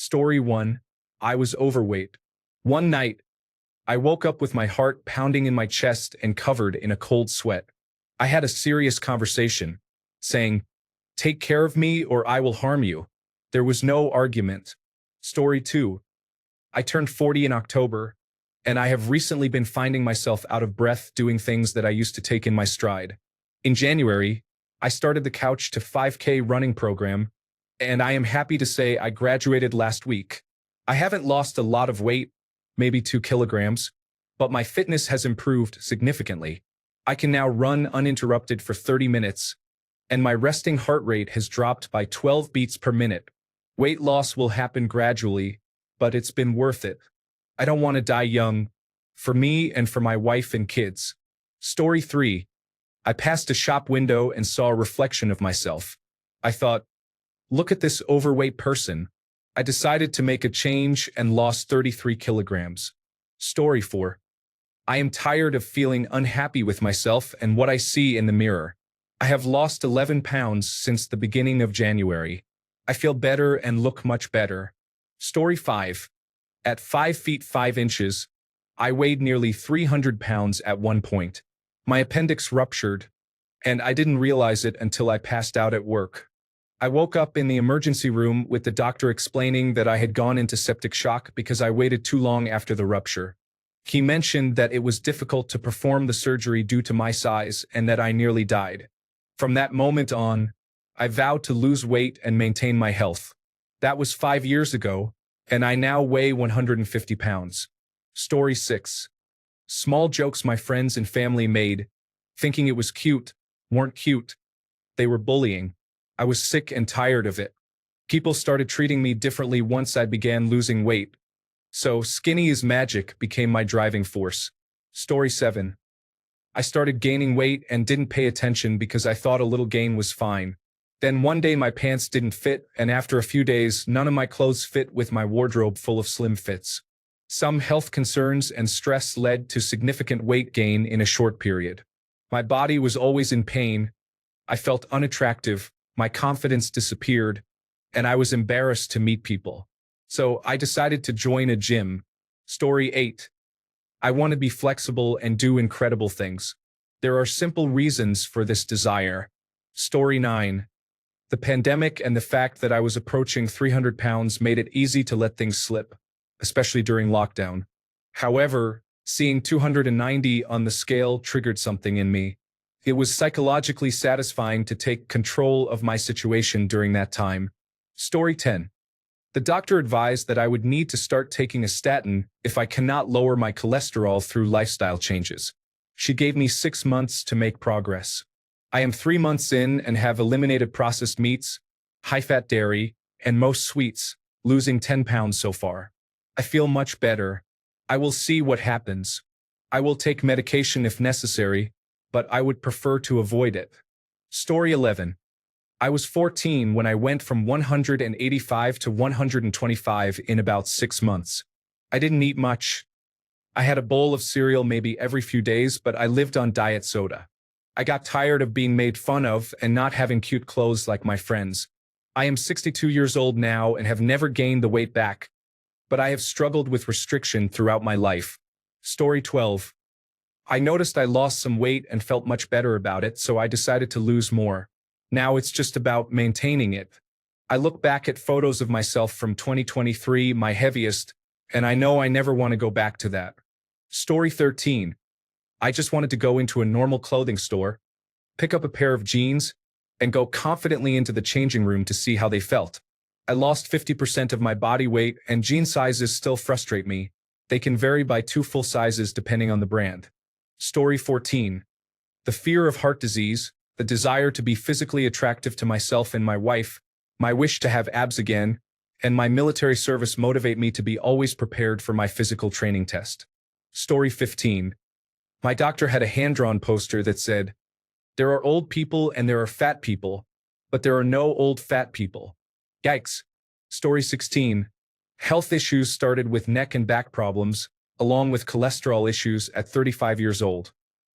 Story 1. I was overweight. One night, I woke up with my heart pounding in my chest and covered in a cold sweat. I had a serious conversation, saying, "Take care of me or I will harm you." There was no argument. Story 2. I turned 40 in October, and I have recently been finding myself out of breath doing things that I used to take in my stride. In January, I started the Couch to 5K running program, and I am happy to say I graduated last week. I haven't lost a lot of weight, maybe 2 kilograms, but my fitness has improved significantly. I can now run uninterrupted for 30 minutes, and my resting heart rate has dropped by 12 beats per minute. Weight loss will happen gradually, but it's been worth it. I don't want to die young, for me and for my wife and kids. Story 3. I passed a shop window and saw a reflection of myself. I thought, look at this overweight person. I decided to make a change and lost 33 kilograms. Story 4. I am tired of feeling unhappy with myself and what I see in the mirror. I have lost 11 pounds since the beginning of January. I feel better and look much better. Story 5. At 5 feet 5 inches, I weighed nearly 300 pounds at one point. My appendix ruptured, and I didn't realize it until I passed out at work. I woke up in the emergency room with the doctor explaining that I had gone into septic shock because I waited too long after the rupture. He mentioned that it was difficult to perform the surgery due to my size and that I nearly died. From that moment on, I vowed to lose weight and maintain my health. That was 5 years ago, and I now weigh 150 pounds. Story 6. Small jokes my friends and family made, thinking it was cute, weren't cute. They were bullying. I was sick and tired of it. People started treating me differently once I began losing weight. So skinny is magic became my driving force. Story 7. I started gaining weight and didn't pay attention because I thought a little gain was fine. Then one day my pants didn't fit, and after a few days, none of my clothes fit with my wardrobe full of slim fits. Some health concerns and stress led to significant weight gain in a short period. My body was always in pain. I felt unattractive. My confidence disappeared, and I was embarrassed to meet people. So I decided to join a gym. Story 8. I want to be flexible and do incredible things. There are simple reasons for this desire. Story 9. The pandemic and the fact that I was approaching 300 pounds made it easy to let things slip, especially during lockdown. However, seeing 290 on the scale triggered something in me. It was psychologically satisfying to take control of my situation during that time. Story 10. The doctor advised that I would need to start taking a statin if I cannot lower my cholesterol through lifestyle changes. She gave me 6 months to make progress. I am 3 months in and have eliminated processed meats, high-fat dairy, and most sweets, losing 10 pounds so far. I feel much better. I will see what happens. I will take medication if necessary, but I would prefer to avoid it. Story 11. I was 14 when I went from 185 to 125 in about 6 months. I didn't eat much. I had a bowl of cereal maybe every few days, but I lived on diet soda. I got tired of being made fun of and not having cute clothes like my friends. I am 62 years old now and have never gained the weight back, but I have struggled with restriction throughout my life. Story 12. I noticed I lost some weight and felt much better about it, so I decided to lose more. Now it's just about maintaining it. I look back at photos of myself from 2023, my heaviest, and I know I never want to go back to that. Story 13. I just wanted to go into a normal clothing store, pick up a pair of jeans, and go confidently into the changing room to see how they felt. I lost 50% of my body weight, and jean sizes still frustrate me. They can vary by 2 full sizes depending on the brand. Story 14. The fear of heart disease, the desire to be physically attractive to myself and my wife, my wish to have abs again, and my military service motivate me to be always prepared for my physical training test. Story 15. My doctor had a hand-drawn poster that said, "There are old people and there are fat people, but there are no old fat people." Yikes. Story 16. Health issues started with neck and back problems, along with cholesterol issues at 35 years old.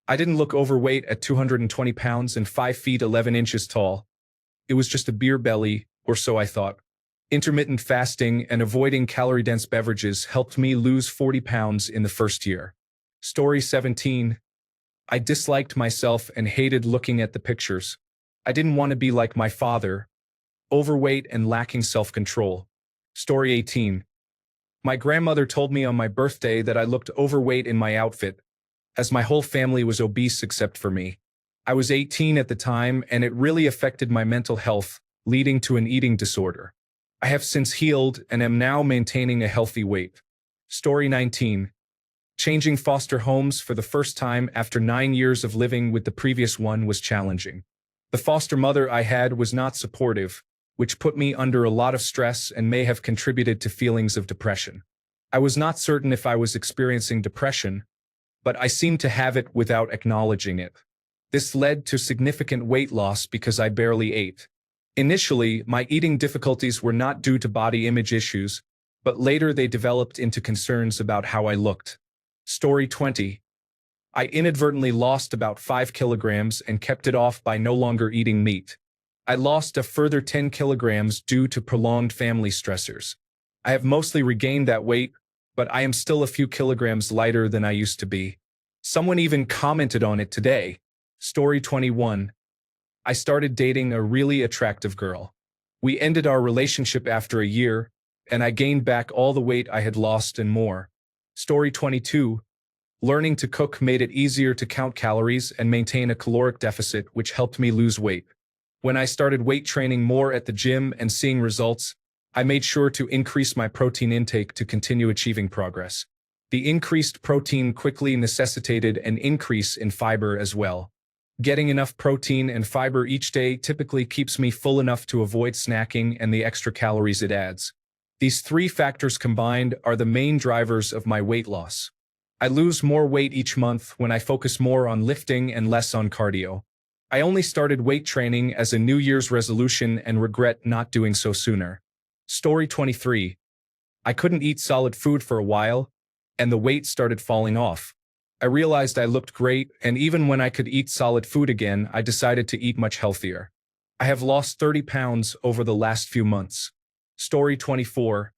I didn't look overweight at 220 pounds and 5 feet 11 inches tall. It was just a beer belly, or so I thought. Intermittent fasting and avoiding calorie-dense beverages helped me lose 40 pounds in the first year. Story 17. I disliked myself and hated looking at the pictures. I didn't want to be like my father, overweight and lacking self-control. Story 18. My grandmother told me on my birthday that I looked overweight in my outfit, as my whole family was obese except for me. I was 18 at the time, and it really affected my mental health, leading to an eating disorder. I have since healed and am now maintaining a healthy weight. Story 19. Changing foster homes for the first time after 9 years of living with the previous one was challenging. The foster mother I had was not supportive, which put me under a lot of stress and may have contributed to feelings of depression. I was not certain if I was experiencing depression, but I seemed to have it without acknowledging it. This led to significant weight loss because I barely ate. Initially, my eating difficulties were not due to body image issues, but later they developed into concerns about how I looked. Story 20. I inadvertently lost about 5 kilograms and kept it off by no longer eating meat. I lost a further 10 kilograms due to prolonged family stressors. I have mostly regained that weight, but I am still a few kilograms lighter than I used to be. Someone even commented on it today. Story 21. I started dating a really attractive girl. We ended our relationship after a year, and I gained back all the weight I had lost and more. Story 22. Learning to cook made it easier to count calories and maintain a caloric deficit, which helped me lose weight. When I started weight training more at the gym and seeing results, I made sure to increase my protein intake to continue achieving progress. The increased protein quickly necessitated an increase in fiber as well. Getting enough protein and fiber each day typically keeps me full enough to avoid snacking and the extra calories it adds. These three factors combined are the main drivers of my weight loss. I lose more weight each month when I focus more on lifting and less on cardio. I only started weight training as a New Year's resolution and regret not doing so sooner. Story 23. I couldn't eat solid food for a while, and the weight started falling off. I realized I looked great, and even when I could eat solid food again, I decided to eat much healthier. I have lost 30 pounds over the last few months. Story 24.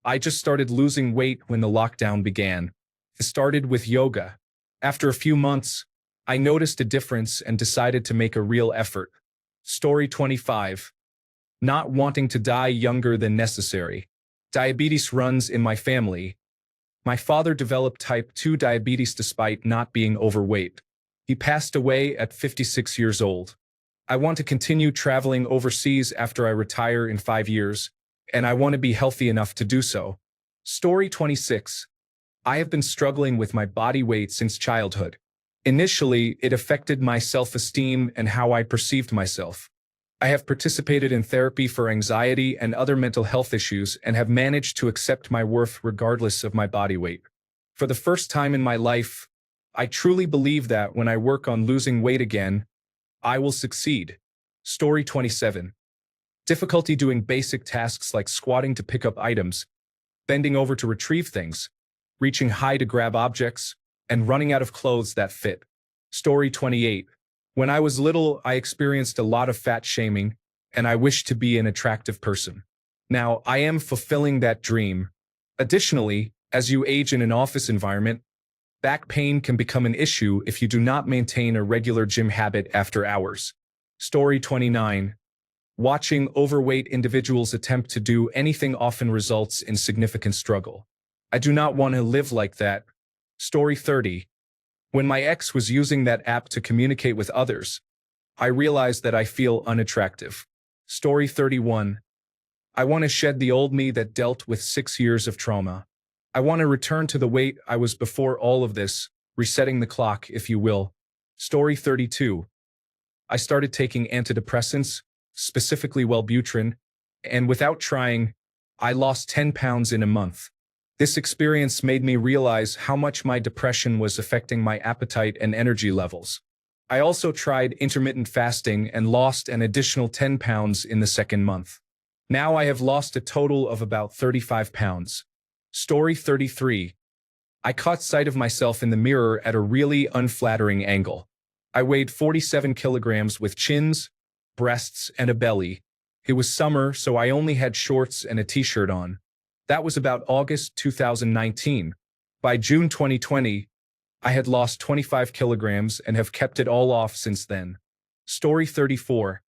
I just started losing weight when the lockdown began. It started with yoga. After a few months, I noticed a difference and decided to make a real effort. Story 25. Not wanting to die younger than necessary. Diabetes runs in my family. My father developed type 2 diabetes despite not being overweight. He passed away at 56 years old. I want to continue traveling overseas after I retire in 5 years, and I want to be healthy enough to do so. Story 26. I have been struggling with my body weight since childhood. Initially, it affected my self-esteem and how I perceived myself. I have participated in therapy for anxiety and other mental health issues and have managed to accept my worth regardless of my body weight. For the first time in my life, I truly believe that when I work on losing weight again, I will succeed. Story 27. Difficulty doing basic tasks like squatting to pick up items, bending over to retrieve things, reaching high to grab objects, and running out of clothes that fit. Story 28. When I was little, I experienced a lot of fat shaming, and I wished to be an attractive person. Now, I am fulfilling that dream. Additionally, as you age in an office environment, back pain can become an issue if you do not maintain a regular gym habit after hours. Story 29. Watching overweight individuals attempt to do anything often results in significant struggle. I do not want to live like that. Story 30. When my ex was using that app to communicate with others, I realized that I feel unattractive. Story 31. I want to shed the old me that dealt with 6 years of trauma. I want to return to the weight I was before all of this, resetting the clock, if you will. Story 32. I started taking antidepressants, specifically Wellbutrin, and without trying, I lost 10 pounds in a month. This experience made me realize how much my depression was affecting my appetite and energy levels. I also tried intermittent fasting and lost an additional 10 pounds in the second month. Now I have lost a total of about 35 pounds. Story 33. I caught sight of myself in the mirror at a really unflattering angle. I weighed 47 kilograms with chins, breasts, and a belly. It was summer, so I only had shorts and a t-shirt on. That was about August 2019. By June 2020, I had lost 25 kilograms and have kept it all off since then. Story 34.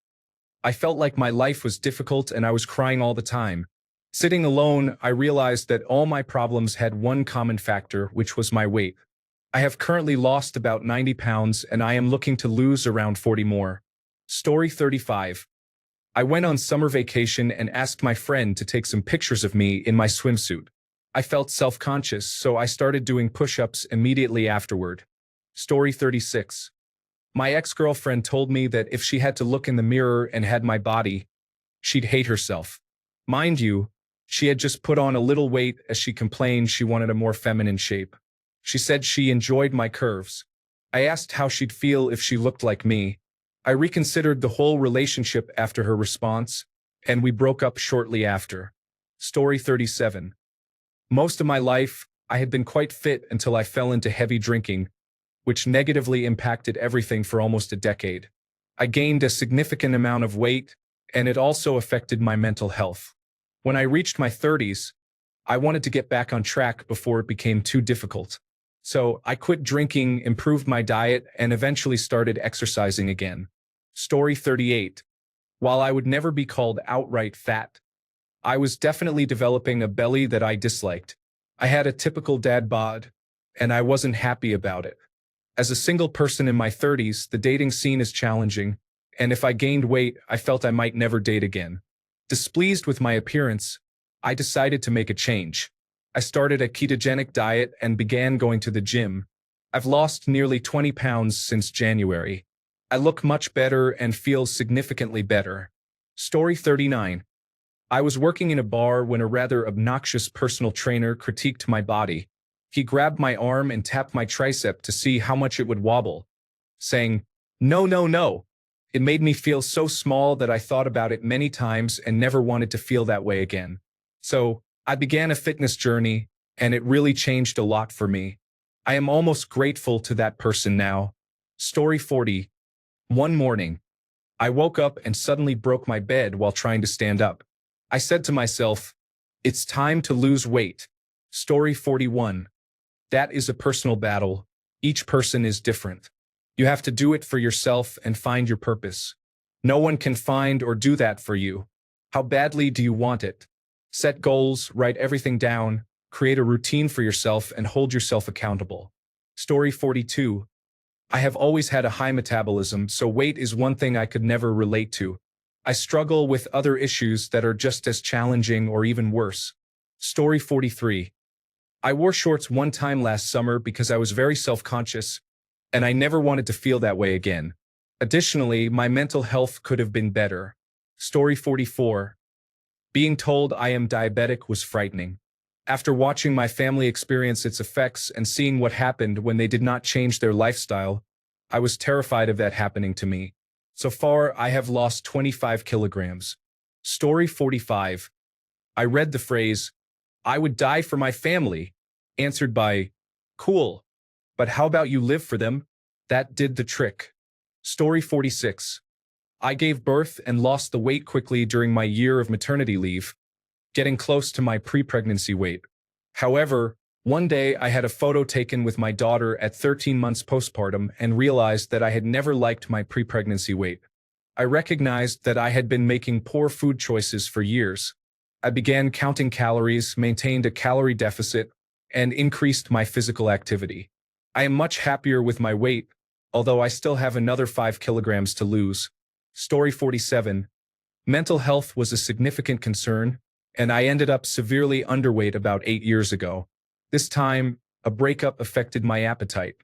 I felt like my life was difficult and I was crying all the time. Sitting alone, I realized that all my problems had one common factor, which was my weight. I have currently lost about 90 pounds and I am looking to lose around 40 more. Story 35. I went on summer vacation and asked my friend to take some pictures of me in my swimsuit. I felt self-conscious, so I started doing push-ups immediately afterward. Story 36. My ex-girlfriend told me that if she had to look in the mirror and had my body, she'd hate herself. Mind you, she had just put on a little weight as she complained she wanted a more feminine shape. She said she enjoyed my curves. I asked how she'd feel if she looked like me. I reconsidered the whole relationship after her response, and we broke up shortly after. Story 37. Most of my life, I had been quite fit until I fell into heavy drinking, which negatively impacted everything for almost a decade. I gained a significant amount of weight, and it also affected my mental health. When I reached my 30s, I wanted to get back on track before it became too difficult. So I quit drinking, improved my diet, and eventually started exercising again. Story 38. While I would never be called outright fat, I was definitely developing a belly that I disliked. I had a typical dad bod, and I wasn't happy about it. As a single person in my 30s, the dating scene is challenging, and if I gained weight, I felt I might never date again. Displeased with my appearance, I decided to make a change. I started a ketogenic diet and began going to the gym. I've lost nearly 20 pounds since January. I look much better and feel significantly better. Story 39. I was working in a bar when a rather obnoxious personal trainer critiqued my body. He grabbed my arm and tapped my tricep to see how much it would wobble, saying, "No, no, no." It made me feel so small that I thought about it many times and never wanted to feel that way again. So I began a fitness journey, and it really changed a lot for me. I am almost grateful to that person now. Story 40. One morning, I woke up and suddenly broke my bed while trying to stand up. I said to myself, "It's time to lose weight." Story 41. That is a personal battle. Each person is different. You have to do it for yourself and find your purpose. No one can find or do that for you. How badly do you want it? Set goals, write everything down, create a routine for yourself, and hold yourself accountable. Story 42. I have always had a high metabolism, so weight is one thing I could never relate to. I struggle with other issues that are just as challenging or even worse. Story 43. I wore shorts one time last summer because I was very self-conscious, and I never wanted to feel that way again. Additionally, my mental health could have been better. Story 44. Being told I am diabetic was frightening. After watching my family experience its effects and seeing what happened when they did not change their lifestyle, I was terrified of that happening to me. So far, I have lost 25 kilograms. Story 45. I read the phrase, "I would die for my family," answered by, "Cool. But how about you live for them?" That did the trick. Story 46. I gave birth and lost the weight quickly during my year of maternity leave, getting close to my pre-pregnancy weight. However, one day I had a photo taken with my daughter at 13 months postpartum and realized that I had never liked my pre-pregnancy weight. I recognized that I had been making poor food choices for years. I began counting calories, maintained a calorie deficit, and increased my physical activity. I am much happier with my weight, although I still have another 5 kilograms to lose. Story 47. Mental health was a significant concern, and I ended up severely underweight about 8 years ago. This time, a breakup affected my appetite.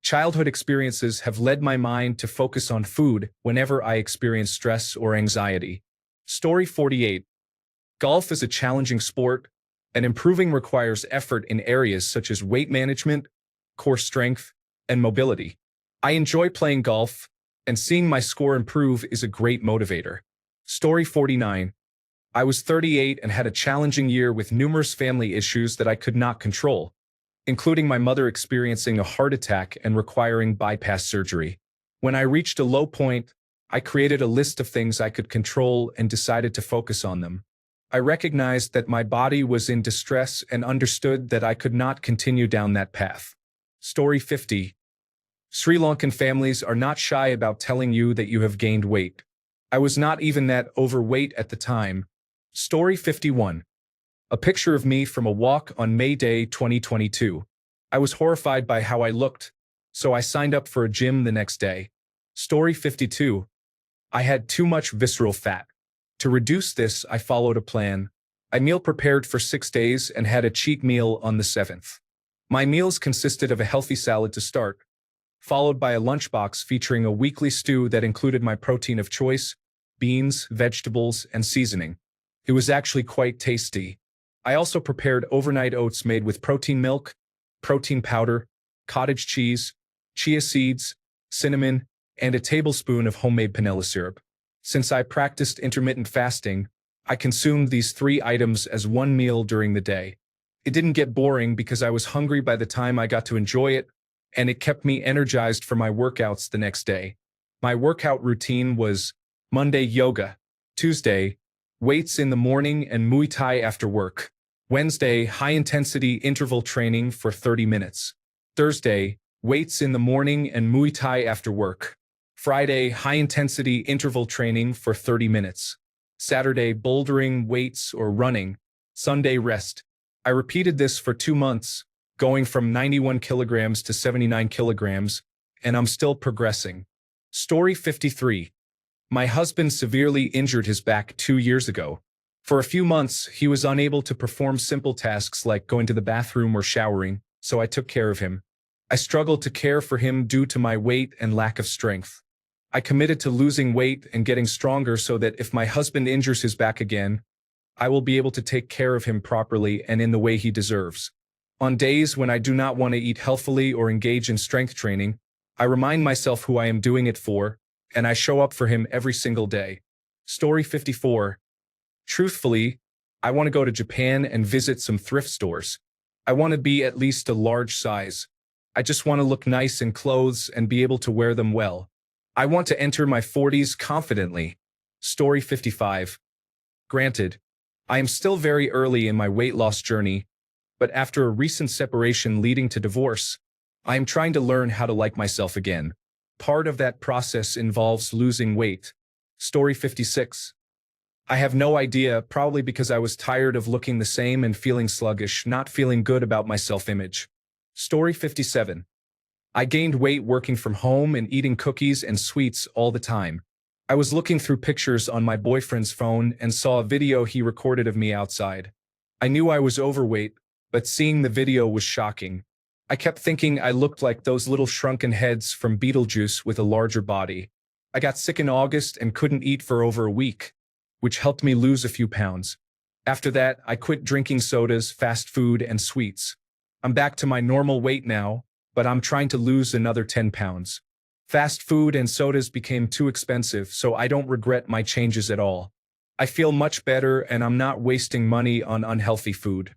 Childhood experiences have led my mind to focus on food whenever I experience stress or anxiety. Story 48. Golf is a challenging sport, and improving requires effort in areas such as weight management, core strength, and mobility. I enjoy playing golf, and seeing my score improve is a great motivator. Story 49. I was 38 and had a challenging year with numerous family issues that I could not control, including my mother experiencing a heart attack and requiring bypass surgery. When I reached a low point, I created a list of things I could control and decided to focus on them. I recognized that my body was in distress and understood that I could not continue down that path. Story 50. Sri Lankan families are not shy about telling you that you have gained weight. I was not even that overweight at the time. Story 51. A picture of me from a walk on May Day 2022. I was horrified by how I looked, so I signed up for a gym the next day. Story 52. I had too much visceral fat. To reduce this, I followed a plan. I meal prepared for 6 days and had a cheat meal on the 7th. My meals consisted of a healthy salad to start, followed by a lunchbox featuring a weekly stew that included my protein of choice, beans, vegetables, and seasoning. It was actually quite tasty. I also prepared overnight oats made with protein milk, protein powder, cottage cheese, chia seeds, cinnamon, and a tablespoon of homemade panela syrup. Since I practiced intermittent fasting, I consumed these 3 items as one meal during the day. It didn't get boring because I was hungry by the time I got to enjoy it, and it kept me energized for my workouts the next day. My workout routine was Monday yoga, Tuesday weights in the morning and Muay Thai after work, Wednesday high-intensity interval training for 30 minutes, Thursday weights in the morning and Muay Thai after work, Friday high-intensity interval training for 30 minutes, Saturday bouldering, weights, or running, Sunday rest. I repeated this for 2 months, going from 91 kilograms to 79 kilograms, and I'm still progressing. Story 53. My husband severely injured his back 2 years ago. For a few months, he was unable to perform simple tasks like going to the bathroom or showering, so I took care of him. I struggled to care for him due to my weight and lack of strength. I committed to losing weight and getting stronger so that if my husband injures his back again, I will be able to take care of him properly and in the way he deserves. On days when I do not want to eat healthily or engage in strength training, I remind myself who I am doing it for, and I show up for him every single day. Story 54. Truthfully, I want to go to Japan and visit some thrift stores. I want to be at least a large size. I just want to look nice in clothes and be able to wear them well. I want to enter my 40s confidently. Story 55. Granted, I am still very early in my weight loss journey, but after a recent separation leading to divorce, I am trying to learn how to like myself again. Part of that process involves losing weight. Story 56. I have no idea, probably because I was tired of looking the same and feeling sluggish, not feeling good about my self-image. Story 57. I gained weight working from home and eating cookies and sweets all the time. I was looking through pictures on my boyfriend's phone and saw a video he recorded of me outside. I knew I was overweight, but seeing the video was shocking. I kept thinking I looked like those little shrunken heads from Beetlejuice with a larger body. I got sick in August and couldn't eat for over a week, which helped me lose a few pounds. After that, I quit drinking sodas, fast food, and sweets. I'm back to my normal weight now, but I'm trying to lose another 10 pounds. Fast food and sodas became too expensive, so I don't regret my changes at all. I feel much better and I'm not wasting money on unhealthy food.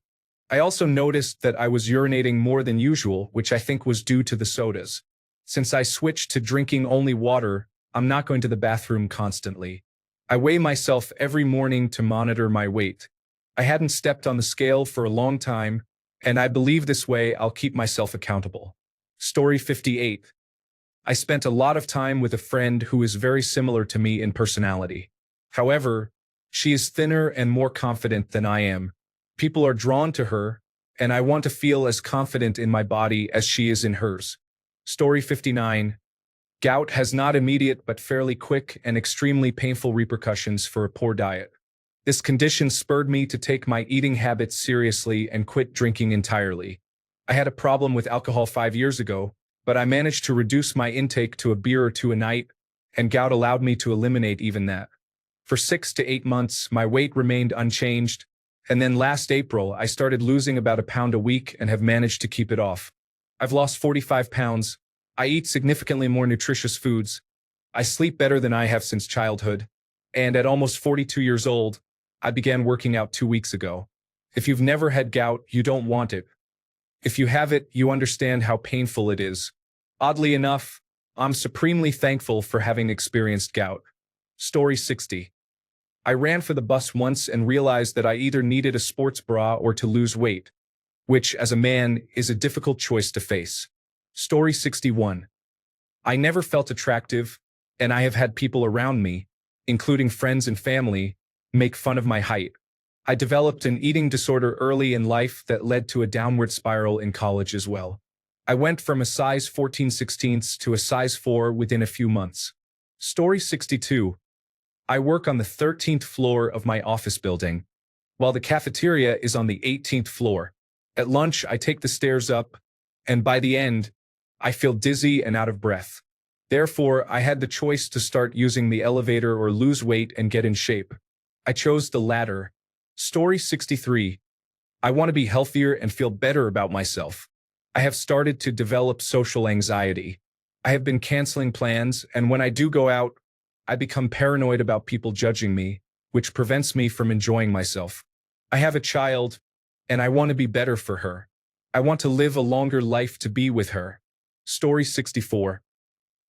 I also noticed that I was urinating more than usual, which I think was due to the sodas. Since I switched to drinking only water, I'm not going to the bathroom constantly. I weigh myself every morning to monitor my weight. I hadn't stepped on the scale for a long time, and I believe this way I'll keep myself accountable. Story 58. I spent a lot of time with a friend who is very similar to me in personality. However, she is thinner and more confident than I am. People are drawn to her, and I want to feel as confident in my body as she is in hers. Story 59. Gout has not immediate but fairly quick and extremely painful repercussions for a poor diet. This condition spurred me to take my eating habits seriously and quit drinking entirely. I had a problem with alcohol 5 years ago, but I managed to reduce my intake to a beer or two a night, and gout allowed me to eliminate even that. For 6 to 8 months, my weight remained unchanged, and then last April, I started losing about a pound a week and have managed to keep it off. I've lost 45 pounds. I eat significantly more nutritious foods. I sleep better than I have since childhood, and at almost 42 years old, I began working out 2 weeks ago. If you've never had gout, you don't want it. If you have it, you understand how painful it is. Oddly enough, I'm supremely thankful for having experienced gout. Story 60. I ran for the bus once and realized that I either needed a sports bra or to lose weight, which, as a man, is a difficult choice to face. Story 61. I never felt attractive, and I have had people around me, including friends and family, make fun of my height. I developed an eating disorder early in life that led to a downward spiral in college as well. I went from a size 14/16 to a size 4 within a few months. Story 62. I work on the 13th floor of my office building, while the cafeteria is on the 18th floor. At lunch, I take the stairs up, and by the end, I feel dizzy and out of breath. Therefore, I had the choice to start using the elevator or lose weight and get in shape. I chose the latter. Story 63. I want to be healthier and feel better about myself. I have started to develop social anxiety. I have been canceling plans, and when I do go out, I become paranoid about people judging me, which prevents me from enjoying myself. I have a child, and I want to be better for her. I want to live a longer life to be with her. Story 64.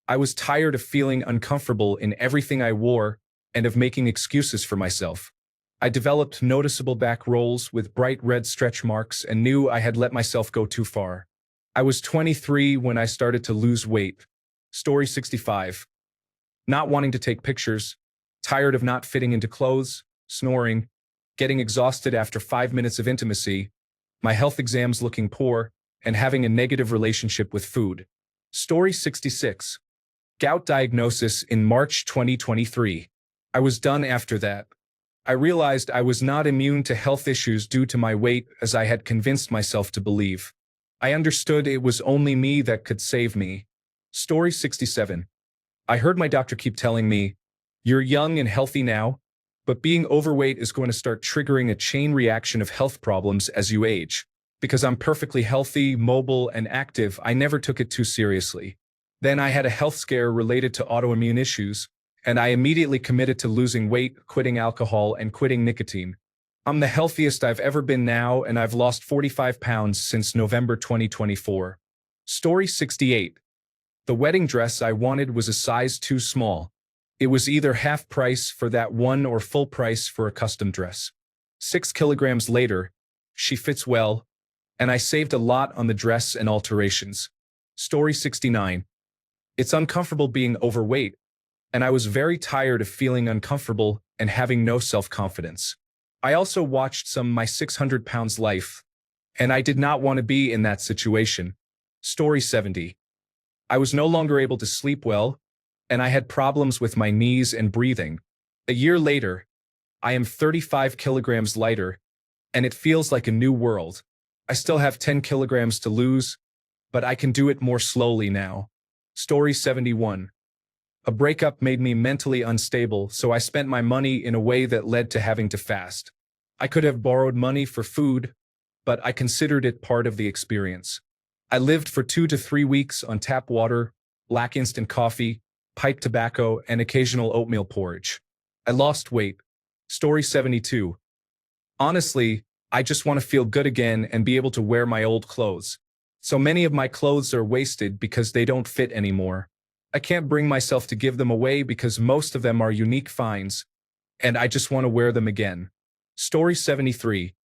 I was tired of feeling uncomfortable in everything I wore and of making excuses for myself. I developed noticeable back rolls with bright red stretch marks and knew I had let myself go too far. I was 23 when I started to lose weight. Story 65. Not wanting to take pictures, tired of not fitting into clothes, snoring, getting exhausted after 5 minutes of intimacy, my health exams looking poor, and having a negative relationship with food. Story 66. Gout diagnosis in March 2023. I was done after that. I realized I was not immune to health issues due to my weight as I had convinced myself to believe. I understood it was only me that could save me. Story 67. I heard my doctor keep telling me, "You're young and healthy now, but being overweight is going to start triggering a chain reaction of health problems as you age." Because I'm perfectly healthy, mobile, and active, I never took it too seriously. Then I had a health scare related to autoimmune issues, and I immediately committed to losing weight, quitting alcohol, and quitting nicotine. I'm the healthiest I've ever been now, and I've lost 45 pounds since November 2024. Story 68. The wedding dress I wanted was a size too small. It was either half price for that one or full price for a custom dress. 6 kilograms later, she fits well, and I saved a lot on the dress and alterations. Story 69. It's uncomfortable being overweight, and I was very tired of feeling uncomfortable and having no self-confidence. I also watched some My 600 Pounds Life, and I did not want to be in that situation. Story 70. I was no longer able to sleep well, and I had problems with my knees and breathing. A year later, I am 35 kilograms lighter, and it feels like a new world. I still have 10 kilograms to lose, but I can do it more slowly now. Story 71. A breakup made me mentally unstable, so I spent my money in a way that led to having to fast. I could have borrowed money for food, but I considered it part of the experience. I lived for 2 to 3 weeks on tap water, black instant coffee, pipe tobacco, and occasional oatmeal porridge. I lost weight. Story 72. Honestly, I just want to feel good again and be able to wear my old clothes. So many of my clothes are wasted because they don't fit anymore. I can't bring myself to give them away because most of them are unique finds, and I just want to wear them again. Story 73.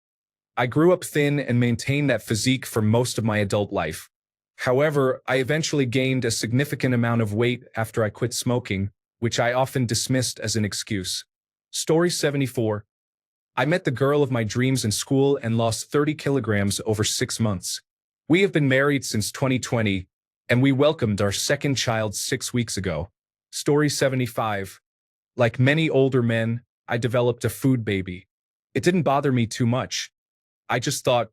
I grew up thin and maintained that physique for most of my adult life. However, I eventually gained a significant amount of weight after I quit smoking, which I often dismissed as an excuse. Story 74. I met the girl of my dreams in school and lost 30 kilograms over 6 months. We have been married since 2020, and we welcomed our second child 6 weeks ago. Story 75. Like many older men, I developed a food baby. It didn't bother me too much. I just thought,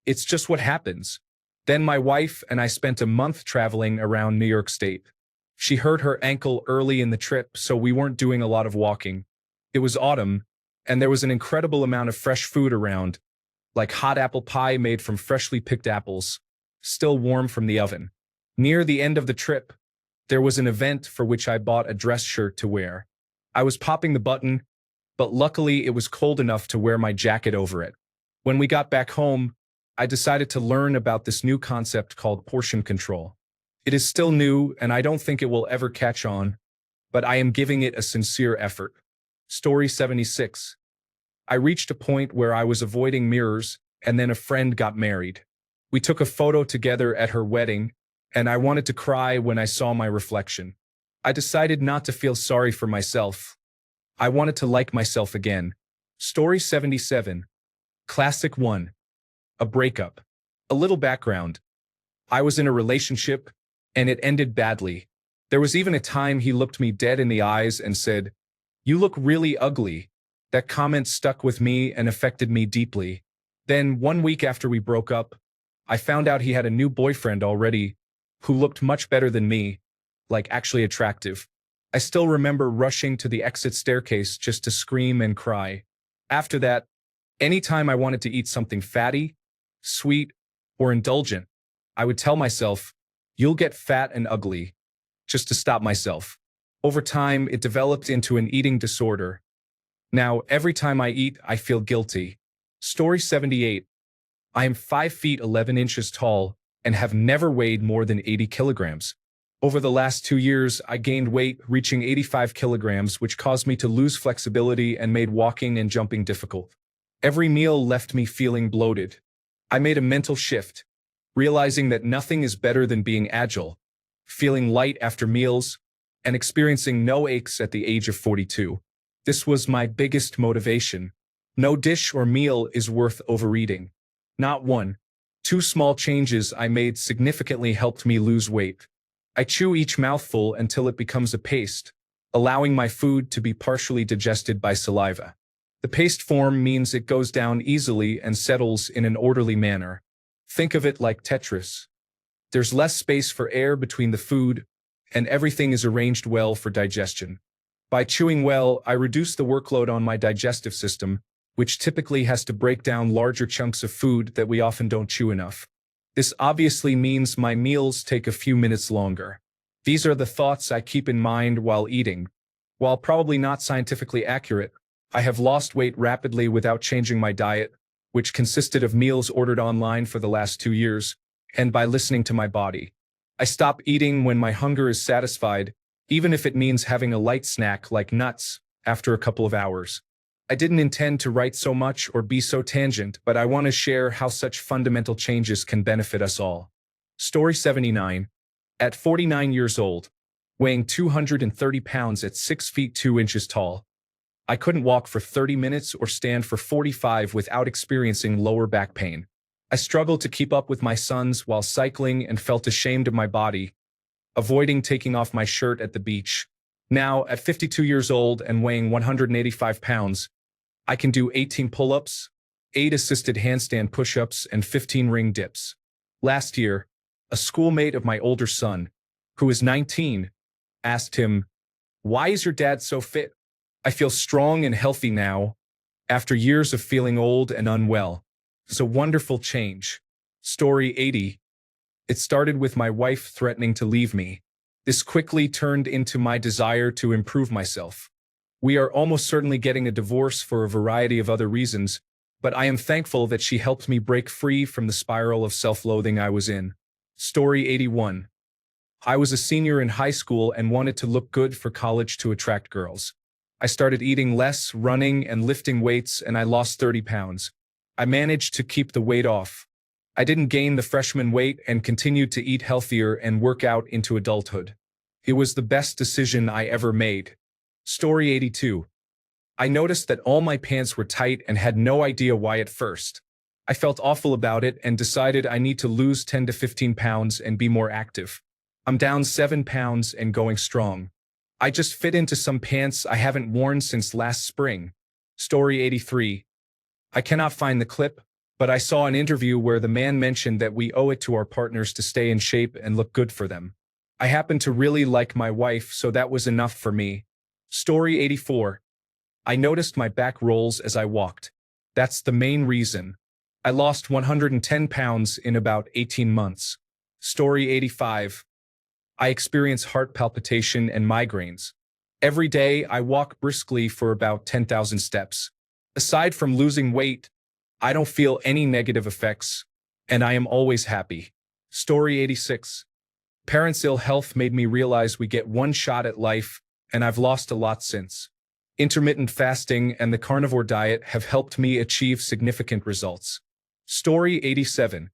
it's just what happens. Then my wife and I spent a month traveling around New York State. She hurt her ankle early in the trip, so we weren't doing a lot of walking. It was autumn, and there was an incredible amount of fresh food around, like hot apple pie made from freshly picked apples, still warm from the oven. Near the end of the trip, there was an event for which I bought a dress shirt to wear. I was popping the button, but luckily it was cold enough to wear my jacket over it. When we got back home, I decided to learn about this new concept called portion control. It is still new, and I don't think it will ever catch on, but I am giving it a sincere effort. Story 76. I reached a point where I was avoiding mirrors, and then a friend got married. We took a photo together at her wedding, and I wanted to cry when I saw my reflection. I decided not to feel sorry for myself. I wanted to like myself again. Story 77. Classic 1. A breakup. A little background. I was in a relationship, and it ended badly. There was even a time he looked me dead in the eyes and said, "You look really ugly." That comment stuck with me and affected me deeply. Then, 1 week after we broke up, I found out he had a new boyfriend already, who looked much better than me, like actually attractive. I still remember rushing to the exit staircase just to scream and cry. After that, anytime I wanted to eat something fatty, sweet, or indulgent, I would tell myself, "You'll get fat and ugly," just to stop myself. Over time, it developed into an eating disorder. Now, every time I eat, I feel guilty. Story 78. I am 5 feet 11 inches tall and have never weighed more than 80 kilograms. Over the last 2 years, I gained weight, reaching 85 kilograms, which caused me to lose flexibility and made walking and jumping difficult. Every meal left me feeling bloated. I made a mental shift, realizing that nothing is better than being agile, feeling light after meals, and experiencing no aches at the age of 42. This was my biggest motivation. No dish or meal is worth overeating. Not one. 2 small changes I made significantly helped me lose weight. I chew each mouthful until it becomes a paste, allowing my food to be partially digested by saliva. The paste form means it goes down easily and settles in an orderly manner. Think of it like Tetris. There's less space for air between the food, and everything is arranged well for digestion. By chewing well, I reduce the workload on my digestive system, which typically has to break down larger chunks of food that we often don't chew enough. This obviously means my meals take a few minutes longer. These are the thoughts I keep in mind while eating. While probably not scientifically accurate, I have lost weight rapidly without changing my diet, which consisted of meals ordered online for the last 2 years, and by listening to my body. I stop eating when my hunger is satisfied, even if it means having a light snack like nuts after a couple of hours. I didn't intend to write so much or be so tangent, but I want to share how such fundamental changes can benefit us all. Story 79. At 49 years old, weighing 230 pounds at 6 feet 2 inches tall, I couldn't walk for 30 minutes or stand for 45 without experiencing lower back pain. I struggled to keep up with my sons while cycling and felt ashamed of my body, avoiding taking off my shirt at the beach. Now, at 52 years old and weighing 185 pounds, I can do 18 pull-ups, 8 assisted handstand push-ups, and 15 ring dips. Last year, a schoolmate of my older son, who is 19, asked him, "Why is your dad so fit?" I feel strong and healthy now, after years of feeling old and unwell. It's a wonderful change. Story 80. It started with my wife threatening to leave me. This quickly turned into my desire to improve myself. We are almost certainly getting a divorce for a variety of other reasons, but I am thankful that she helped me break free from the spiral of self-loathing I was in. Story 81. I was a senior in high school and wanted to look good for college to attract girls. I started eating less, running, and lifting weights, and I lost 30 pounds. I managed to keep the weight off. I didn't gain the freshman weight and continued to eat healthier and work out into adulthood. It was the best decision I ever made. Story 82. I noticed that all my pants were tight and had no idea why at first. I felt awful about it and decided I need to lose 10 to 15 pounds and be more active. I'm down 7 pounds and going strong. I just fit into some pants I haven't worn since last spring. Story 83. I cannot find the clip, but I saw an interview where the man mentioned that we owe it to our partners to stay in shape and look good for them. I happen to really like my wife, so that was enough for me. Story 84. I noticed my back rolls as I walked. That's the main reason. I lost 110 pounds in about 18 months. Story 85. I experience heart palpitation and migraines. Every day, I walk briskly for about 10,000 steps. Aside from losing weight, I don't feel any negative effects, and I am always happy. Story 86. Parents' ill health made me realize we get one shot at life, and I've lost a lot since. Intermittent fasting and the carnivore diet have helped me achieve significant results. Story 87.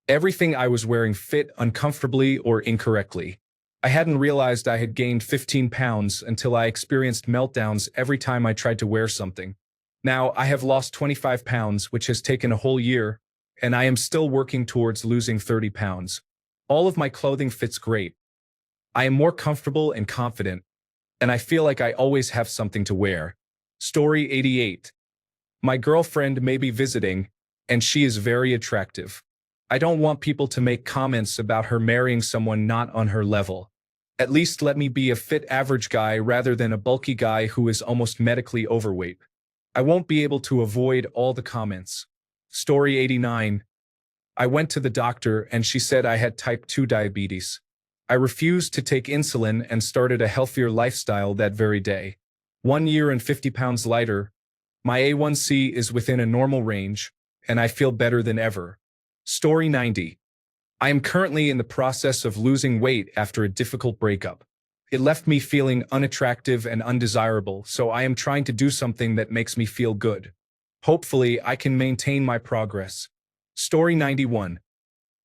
Everything I was wearing fit uncomfortably or incorrectly. I hadn't realized I had gained 15 pounds until I experienced meltdowns every time I tried to wear something. Now, I have lost 25 pounds, which has taken a whole year, and I am still working towards losing 30 pounds. All of my clothing fits great. I am more comfortable and confident, and I feel like I always have something to wear. Story 88. My girlfriend may be visiting, and she is very attractive. I don't want people to make comments about her marrying someone not on her level. At least let me be a fit average guy rather than a bulky guy who is almost medically overweight. I won't be able to avoid all the comments. Story 89. I went to the doctor and she said I had type 2 diabetes. I refused to take insulin and started a healthier lifestyle that very day. 1 year and 50 pounds lighter. My A1C is within a normal range, and I feel better than ever. Story 90. I am currently in the process of losing weight after a difficult breakup. It left me feeling unattractive and undesirable, so I am trying to do something that makes me feel good. Hopefully, I can maintain my progress. Story 91.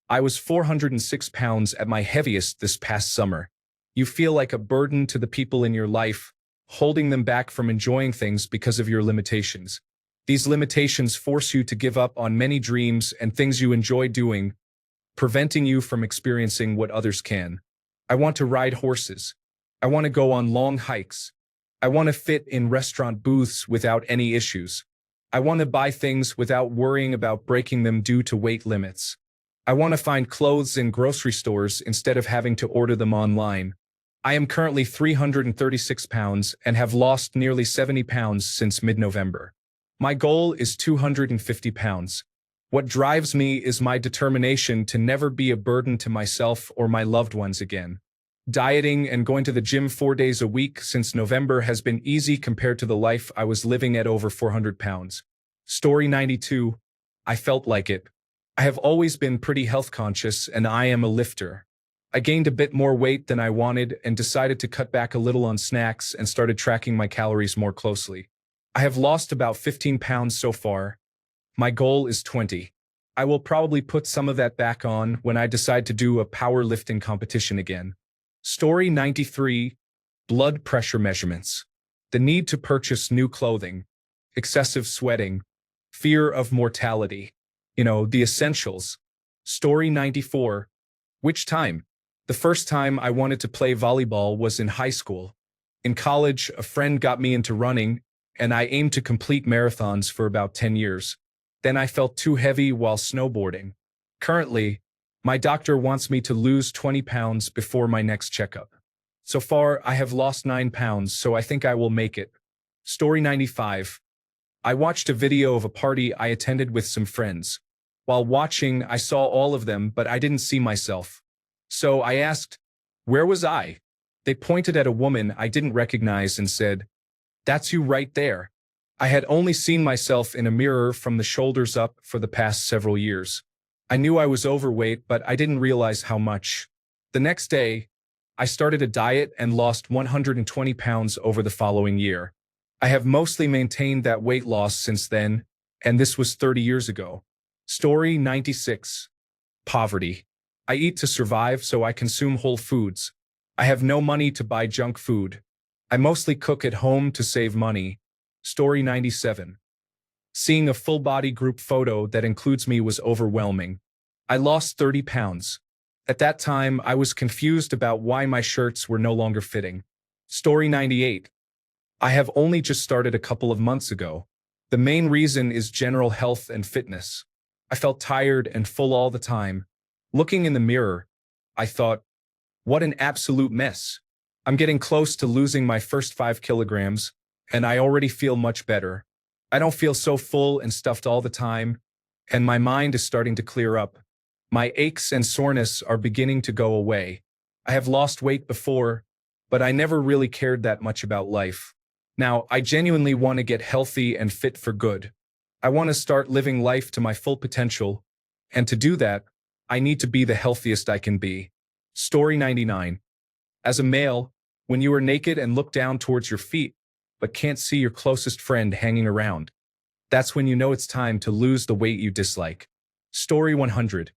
I was 406 pounds at my heaviest this past summer. You feel like a burden to the people in your life, holding them back from enjoying things because of your limitations. These limitations force you to give up on many dreams and things you enjoy doing, preventing you from experiencing what others can. I want to ride horses. I want to go on long hikes. I want to fit in restaurant booths without any issues. I want to buy things without worrying about breaking them due to weight limits. I want to find clothes in grocery stores instead of having to order them online. I am currently 336 pounds and have lost nearly 70 pounds since mid-November. My goal is 250 pounds. What drives me is my determination to never be a burden to myself or my loved ones again. Dieting and going to the gym 4 days a week since November has been easy compared to the life I was living at over 400 pounds. Story 92. I felt like it. I have always been pretty health conscious and I am a lifter. I gained a bit more weight than I wanted and decided to cut back a little on snacks and started tracking my calories more closely. I have lost about 15 pounds so far. My goal is 20. I will probably put some of that back on when I decide to do a powerlifting competition again. Story 93. Blood pressure measurements. The need to purchase new clothing. Excessive sweating. Fear of mortality. The essentials. Story 94. Which time? The first time I wanted to play volleyball was in high school. In college, a friend got me into running, and I aimed to complete marathons for about 10 years. Then I felt too heavy while snowboarding. Currently, my doctor wants me to lose 20 pounds before my next checkup. So far, I have lost 9 pounds, so I think I will make it. Story 95. I watched a video of a party I attended with some friends. While watching, I saw all of them, but I didn't see myself. So I asked, where was I? They pointed at a woman I didn't recognize and said, "That's you right there." I had only seen myself in a mirror from the shoulders up for the past several years. I knew I was overweight, but I didn't realize how much. The next day, I started a diet and lost 120 pounds over the following year. I have mostly maintained that weight loss since then, and this was 30 years ago. Story 96. Poverty. I eat to survive, so I consume whole foods. I have no money to buy junk food. I mostly cook at home to save money. Story 97. Seeing a full-body group photo that includes me was overwhelming. I lost 30 pounds. At that time, I was confused about why my shirts were no longer fitting. Story 98. I have only just started a couple of months ago. The main reason is general health and fitness. I felt tired and full all the time. Looking in the mirror, I thought, what an absolute mess. I'm getting close to losing my first 5 kilograms, and I already feel much better. I don't feel so full and stuffed all the time, and my mind is starting to clear up. My aches and soreness are beginning to go away. I have lost weight before, but I never really cared that much about life. Now, I genuinely want to get healthy and fit for good. I want to start living life to my full potential, and to do that, I need to be the healthiest I can be. Story 99. As a male, When you are naked and look down towards your feet, but can't see your closest friend hanging around. That's when you know it's time to lose the weight you dislike. Story 100.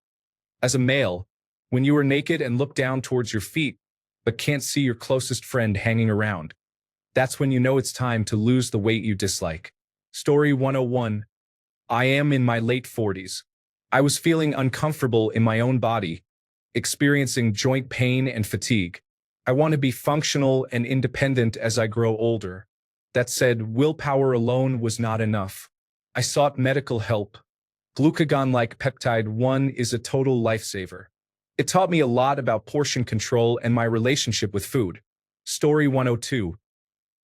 As a male, when you are naked and look down towards your feet, but can't see your closest friend hanging around. That's when you know it's time to lose the weight you dislike. Story 101. I am in my late 40s. I was feeling uncomfortable in my own body, experiencing joint pain and fatigue. I want to be functional and independent as I grow older. That said, willpower alone was not enough. I sought medical help. Glucagon-like peptide 1 is a total lifesaver. It taught me a lot about portion control and my relationship with food. Story 102.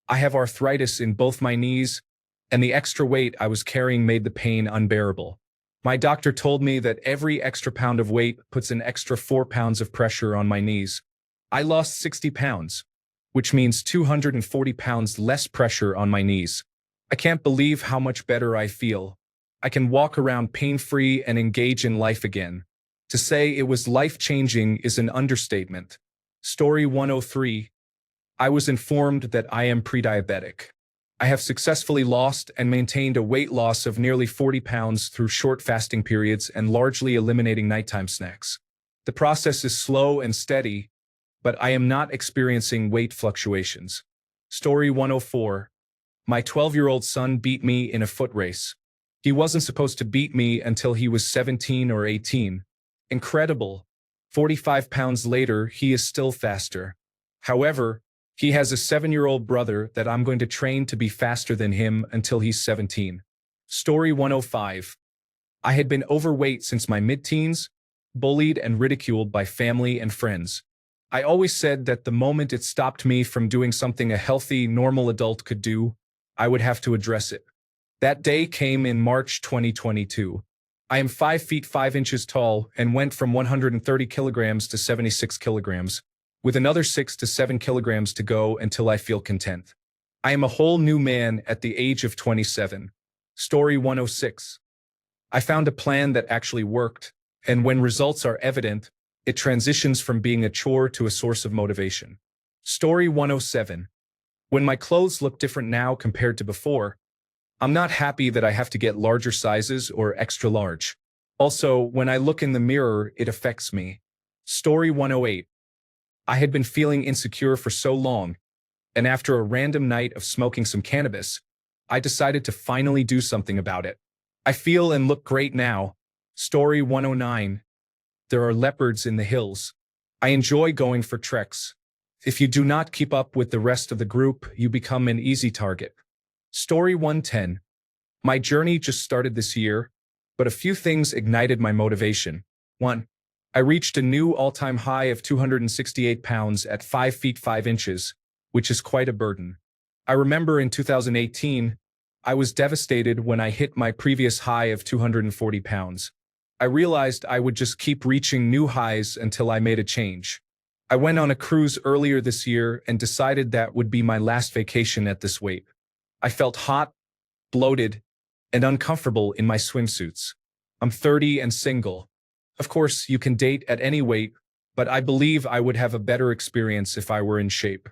I have arthritis in both my knees, and the extra weight I was carrying made the pain unbearable. My doctor told me that every extra pound of weight puts an extra 4 pounds of pressure on my knees. I lost 60 pounds, which means 240 pounds less pressure on my knees. I can't believe how much better I feel. I can walk around pain-free and engage in life again. To say it was life-changing is an understatement. Story 103. I was informed that I am pre-diabetic. I have successfully lost and maintained a weight loss of nearly 40 pounds through short fasting periods and largely eliminating nighttime snacks. The process is slow and steady, but I am not experiencing weight fluctuations. Story 104. My 12-year-old son beat me in a foot race. He wasn't supposed to beat me until he was 17 or 18. Incredible. 45 pounds later, he is still faster. However, he has a 7-year-old brother that I'm going to train to be faster than him until he's 17. Story 105. I had been overweight since my mid-teens, bullied and ridiculed by family and friends. I always said that the moment it stopped me from doing something a healthy, normal adult could do, I would have to address it. That day came in March 2022. I am 5 feet 5 inches tall and went from 130 kilograms to 76 kilograms, with another 6 to 7 kilograms to go until I feel content. I am a whole new man at the age of 27. Story 106. I found a plan that actually worked, and when results are evident, it transitions from being a chore to a source of motivation. Story 107. When my clothes look different now compared to before, I'm not happy that I have to get larger sizes or extra large. Also, when I look in the mirror, it affects me. Story 108. I had been feeling insecure for so long, and after a random night of smoking some cannabis, I decided to finally do something about it. I feel and look great now. Story 109. There are leopards in the hills. I enjoy going for treks. If you do not keep up with the rest of the group, you become an easy target. Story 110. My journey just started this year, but a few things ignited my motivation. 1. I reached a new all-time high of 268 pounds at 5 feet 5 inches, which is quite a burden. I remember in 2018, I was devastated when I hit my previous high of 240 pounds. I realized I would just keep reaching new highs until I made a change. I went on a cruise earlier this year and decided that would be my last vacation at this weight. I felt hot, bloated, and uncomfortable in my swimsuits. I'm 30 and single. Of course, you can date at any weight, but I believe I would have a better experience if I were in shape.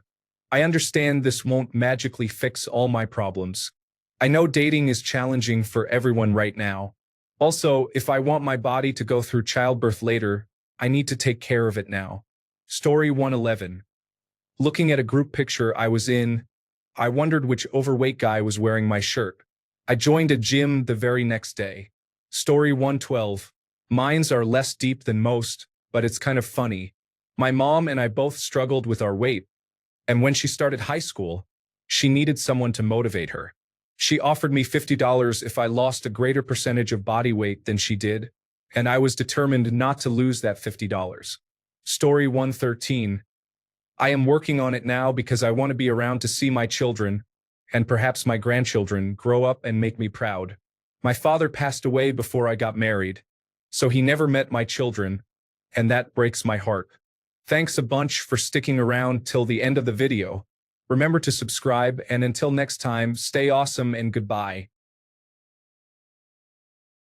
I understand this won't magically fix all my problems. I know dating is challenging for everyone right now. Also, if I want my body to go through childbirth later, I need to take care of it now. Story 111. Looking at a group picture I was in, I wondered which overweight guy was wearing my shirt. I joined a gym the very next day. Story 112. Mines are less deep than most, but it's kind of funny. My mom and I both struggled with our weight, and when she started high school, she needed someone to motivate her. She offered me $50 if I lost a greater percentage of body weight than she did, and I was determined not to lose that $50. Story 113. I am working on it now because I want to be around to see my children, and perhaps my grandchildren, grow up and make me proud. My father passed away before I got married, so he never met my children, and that breaks my heart. Thanks a bunch for sticking around till the end of the video. Remember to subscribe, and until next time, stay awesome and goodbye.